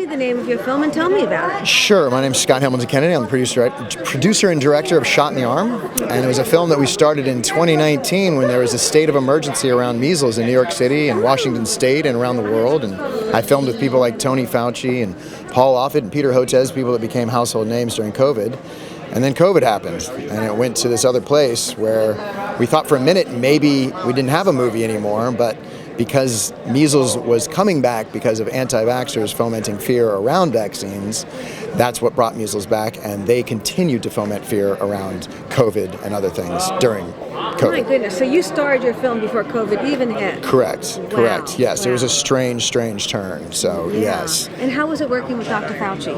me the name of your film and tell me about it. Sure. My name's Scott Hamilton Kennedy. I'm the producer and director of Shot in the Arm. And it was a film that we started in 2019 when there was a state of emergency around measles in New York City and Washington State and around the world. And I filmed with people like Tony Fauci and Paul Offit and Peter Hotez, people that became household names during COVID. And then COVID happened, and it went to this other place where we thought for a minute maybe we didn't have a movie anymore, but because measles was coming back because of anti-vaxxers fomenting fear around vaccines, that's what brought measles back, and they continued to foment fear around COVID and other things during COVID. Oh my goodness, so you started your film before COVID even hit? Correct, wow. Correct, yes. Wow. It was a strange turn, so yeah. yes. And how was it working with Dr. Fauci?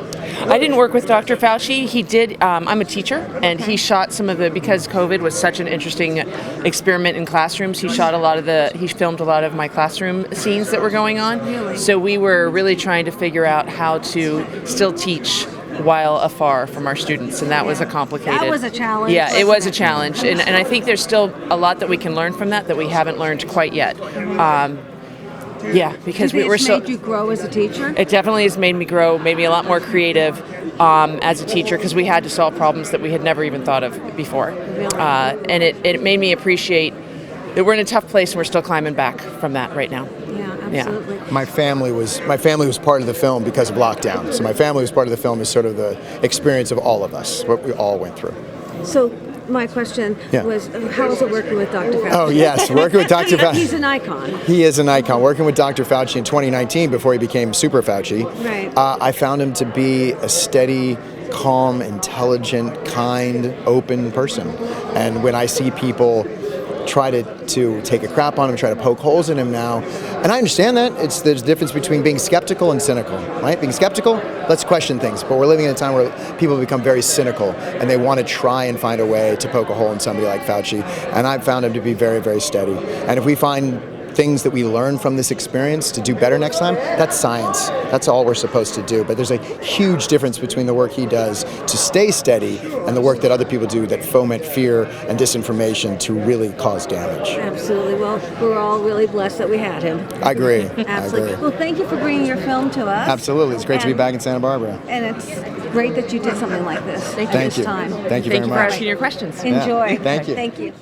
I didn't work with Dr. Fauci. He did, I'm a teacher, and he shot some of because COVID was such an interesting experiment in classrooms, he filmed a lot of my classroom scenes that were going on. Really? So we were really trying to figure out how to still teach while afar from our students, and that was a complicated... That was a challenge. Yeah, it was a challenge, and I think there's still a lot that we can learn from that we haven't learned quite yet. Yeah, because we're so... Made you grow as a teacher? It definitely has made me grow, made me a lot more creative as a teacher, because we had to solve problems that we had never even thought of before. Really? And it made me appreciate that we're in a tough place and we're still climbing back from that right now. Yeah, absolutely. My family was part of the film because of lockdown. So my family was part of the film as sort of the experience of all of us, what we all went through. So my question was, how is it working with Dr. Fauci? Oh yes, working with Dr. Fauci. He's an icon. He is an icon. Working with Dr. Fauci in 2019 before he became Super Fauci, right. I found him to be a steady, calm, intelligent, kind, open person. And when I see people try to take a crap on him, try to poke holes in him now. And I understand that. There's a difference between being skeptical and cynical, right? Being skeptical, let's question things. But we're living in a time where people become very cynical and they want to try and find a way to poke a hole in somebody like Fauci. And I've found him to be very, very steady. And if we find things that we learn from this experience to do better next time, that's science. That's all we're supposed to do. But there's a huge difference between the work he does to stay steady and the work that other people do that foment fear and disinformation to really cause damage. Absolutely. Well, we're all really blessed that we had him. I agree. Absolutely. I agree. Well, thank you for bringing your film to us. Absolutely. It's great to be back in Santa Barbara. And it's great that you did something like this. Thank you. Time. Thank you very much. Thank you for asking your questions. Enjoy. Yeah. Thank you. Thank you.